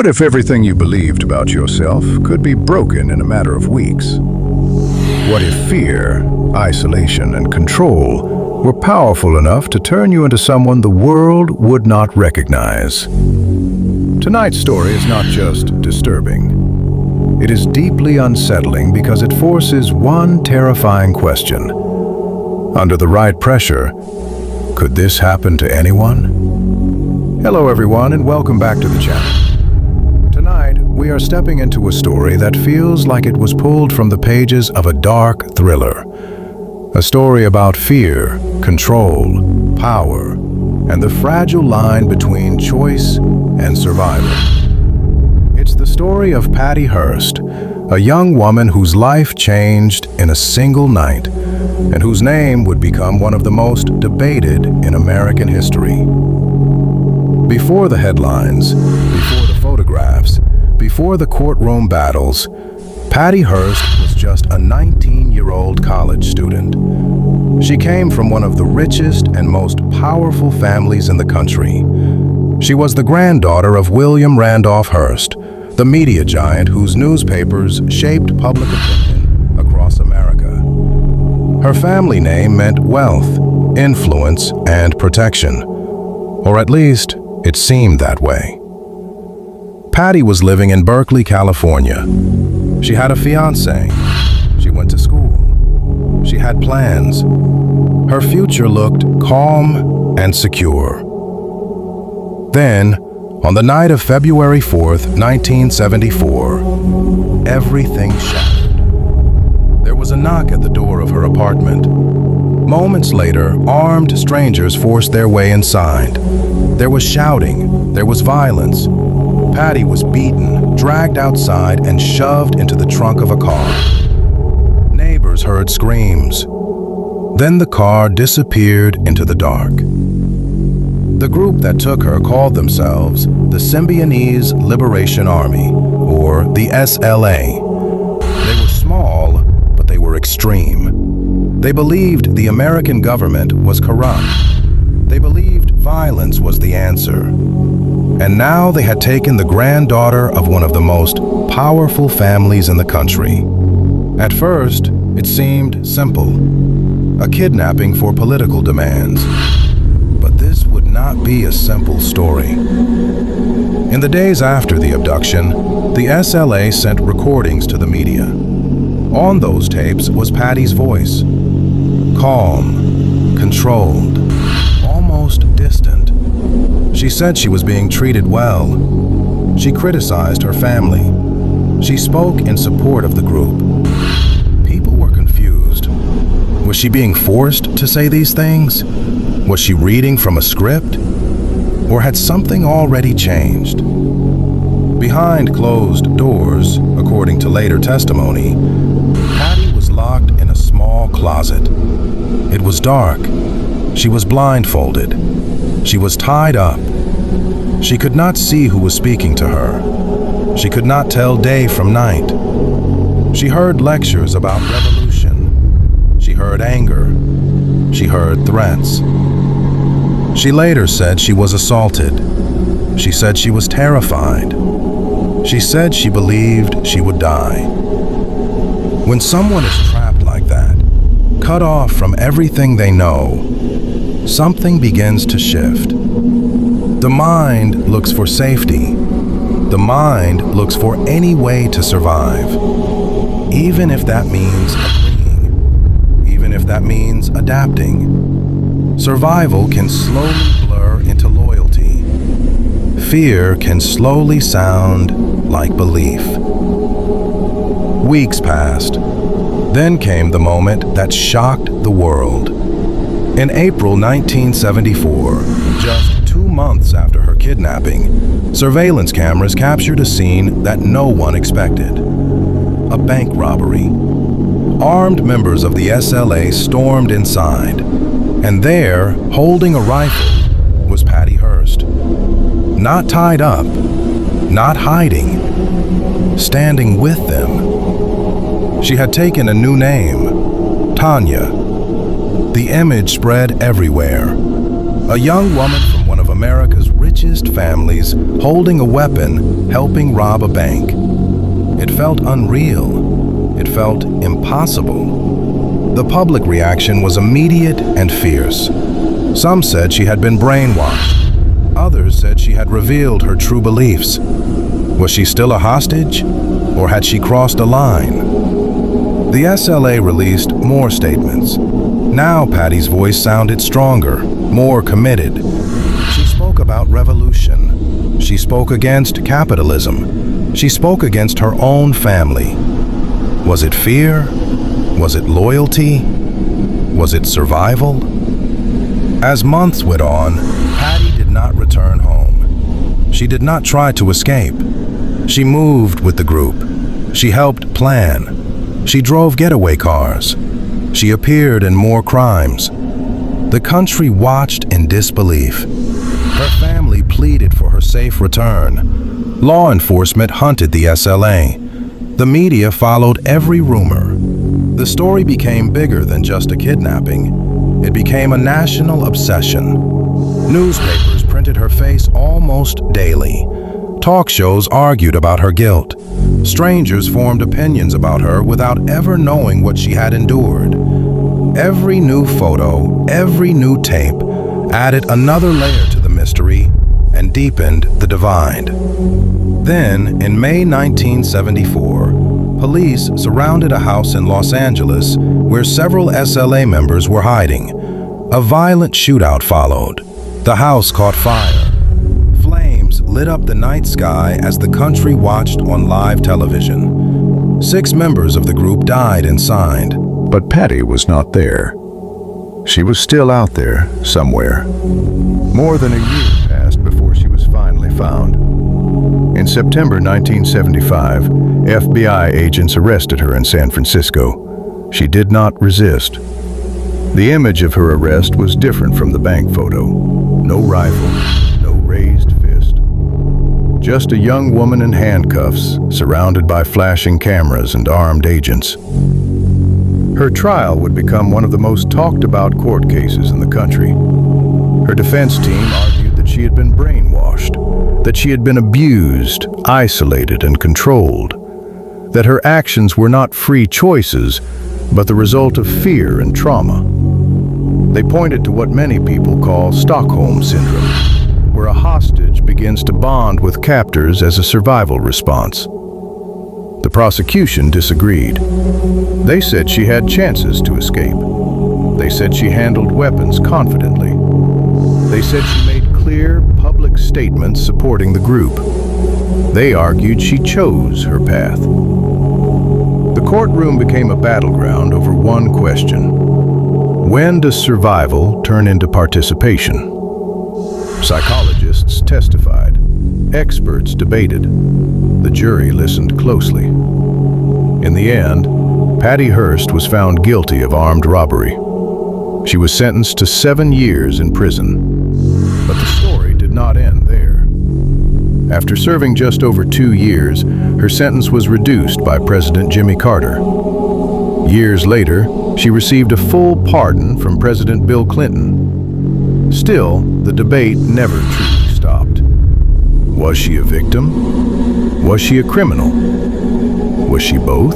What if everything you believed about yourself could be broken in a matter of weeks? What if fear, isolation, and control were powerful enough to turn you into someone the world would not recognize? Tonight's story is not just disturbing. It is deeply unsettling because it forces one terrifying question. Under the right pressure, could this happen to anyone? Hello everyone, and welcome back to the channel. Tonight, we are stepping into a story that feels like it was pulled from the pages of a dark thriller. A story about fear, control, power, and the fragile line between choice and survival. It's the story of Patty Hearst, a young woman whose life changed in a single night, and whose name would become one of the most debated in American history. Before the headlines, before the photographs, before the courtroom battles, Patty Hearst was just a 19-year-old college student. She came from one of the richest and most powerful families in the country. She was the granddaughter of William Randolph Hearst, the media giant whose newspapers shaped public opinion across America. Her family name meant wealth, influence, and protection. Or at least, it seemed that way. Patty was living in Berkeley, California. She had a fiancé. She went to school. She had plans. Her future looked calm and secure. Then, on the night of February 4th, 1974, everything shattered. There was a knock at the door of her apartment. Moments later, armed strangers forced their way inside. There was shouting. There was violence. Patty was beaten, dragged outside, and shoved into the trunk of a car. Neighbors heard screams. Then the car disappeared into the dark. The group that took her called themselves the Symbionese Liberation Army, or the SLA. They were small, but they were extreme. They believed the American government was corrupt. They believed violence was the answer. And now they had taken the granddaughter of one of the most powerful families in the country. At first, it seemed simple. A kidnapping for political demands. But this would not be a simple story. In the days after the abduction, the SLA sent recordings to the media. On those tapes was Patty's voice. Calm, controlled, almost distant. She said she was being treated well. She criticized her family. She spoke in support of the group. People were confused. Was she being forced to say these things? Was she reading from a script? Or had something already changed? Behind closed doors, according to later testimony, Patty was locked in a small closet. It was dark. She was blindfolded. She was tied up. She could not see who was speaking to her. She could not tell day from night. She heard lectures about revolution. She heard anger. She heard threats. She later said she was assaulted. She said she was terrified. She said she believed she would die. When someone is trapped like that, cut off from everything they know, something begins to shift. The mind looks for safety. The mind looks for any way to survive, even if that means agreeing, even if that means adapting. Survival can slowly blur into loyalty. Fear can slowly sound like belief. Weeks passed. Then came the moment that shocked the world. In April 1974, just 2 months after her kidnapping, surveillance cameras captured a scene that no one expected. A bank robbery. Armed members of the SLA stormed inside, and there, holding a rifle, was Patty Hearst. Not tied up, not hiding, standing with them. She had taken a new name, Tanya. The image spread everywhere. A young woman from one of America's richest richest families holding a weapon, helping rob a bank. It felt unreal. It felt impossible. The public reaction was immediate and fierce. Some said she had been brainwashed. Others said she had revealed her true beliefs. Was she still a hostage, or had she crossed a line? The SLA released more statements. Now Patty's voice sounded stronger, more committed. She spoke about revolution. She spoke against capitalism. She spoke against her own family. Was it fear? Was it loyalty? Was it survival? As months went on, Patty did not return home. She did not try to escape. She moved with the group. She helped plan. She drove getaway cars. She appeared in more crimes. The country watched in disbelief. Her family pleaded for her safe return. Law enforcement hunted the SLA. The media followed every rumor. The story became bigger than just a kidnapping. It became a national obsession. Newspapers printed her face almost daily. Talk shows argued about her guilt. Strangers formed opinions about her without ever knowing what she had endured. Every new photo, every new tape added another layer to the mystery and deepened the divide. Then, in May 1974, police surrounded a house in Los Angeles where several SLA members were hiding. A violent shootout followed. The house caught fire. Flames lit up the night sky as the country watched on live television. 6 members of the group died inside. But Patty was not there. She was still out there, somewhere. More than a year passed before she was finally found. In September 1975, FBI agents arrested her in San Francisco. She did not resist. The image of her arrest was different from the bank photo. No rifle, no raised fist. Just a young woman in handcuffs, surrounded by flashing cameras and armed agents. Her trial would become one of the most talked about court cases in the country. Her defense team argued that she had been brainwashed, that she had been abused, isolated, and controlled, that her actions were not free choices, but the result of fear and trauma. They pointed to what many people call Stockholm Syndrome, where a hostage begins to bond with captors as a survival response. The prosecution disagreed. They said she had chances to escape. They said she handled weapons confidently. They said she made clear, public statements supporting the group. They argued she chose her path. The courtroom became a battleground over one question. When does survival turn into participation? Psychologists testified. Experts debated. The jury listened closely. In the end, Patty Hearst was found guilty of armed robbery. She was sentenced to 7 years in prison. But the story did not end there. After serving just over 2 years, her sentence was reduced by President Jimmy Carter. Years later, she received a full pardon from President Bill Clinton. Still, the debate never truly stopped. Was she a victim? Was she a criminal? Was she both?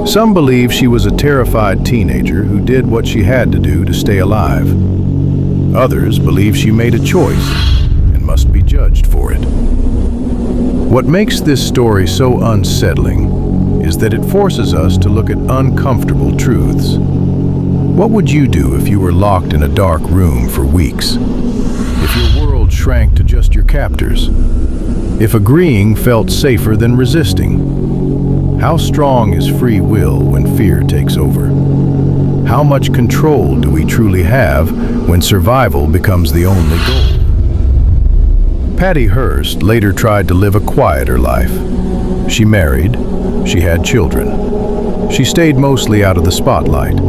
Some believe she was a terrified teenager who did what she had to do to stay alive. Others believe she made a choice and must be judged for it. What makes this story so unsettling is that it forces us to look at uncomfortable truths. What would you do if you were locked in a dark room for weeks? If your world shrank to just your captors? If agreeing felt safer than resisting? How strong is free will when fear takes over? How much control do we truly have when survival becomes the only goal? Patty Hearst later tried to live a quieter life. She married, she had children. She stayed mostly out of the spotlight.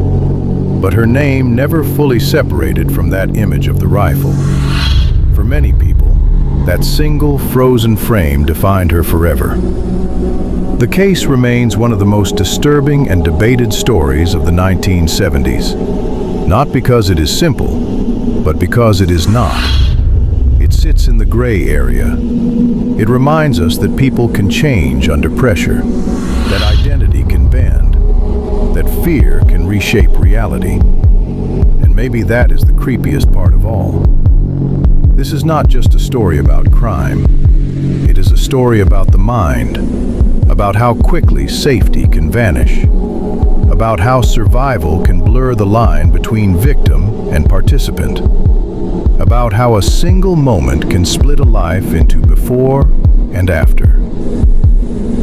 But her name never fully separated from that image of the rifle. For many people, that single frozen frame defined her forever. The case remains one of the most disturbing and debated stories of the 1970s. Not because it is simple, but because it is not. Its sits in the gray area. It reminds us that people can change under pressure, that identity can bend, that fear can reshape reality. And maybe that is the creepiest part of all. This is not just a story about crime. It is a story about the mind, about how quickly safety can vanish, about how survival can blur the line between victim and participant, about how a single moment can split a life into before and after.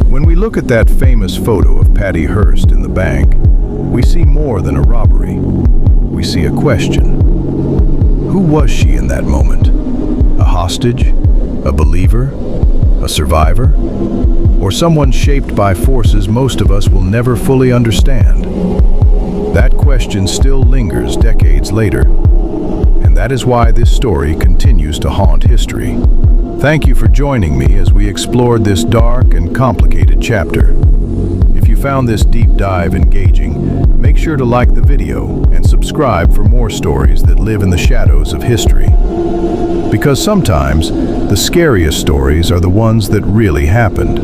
When we look at that famous photo of Patty Hearst in the bank, we see more than a robbery. We see a question. Who was she in that moment? A hostage? A believer? A survivor? Or someone shaped by forces most of us will never fully understand? That question still lingers decades later, and that is why this story continues to haunt history. Thank you for joining me as we explored this dark and complicated chapter. If you found this deep dive engaging, make sure to like the video and subscribe for more stories that live in the shadows of history. Because sometimes, the scariest stories are the ones that really happened.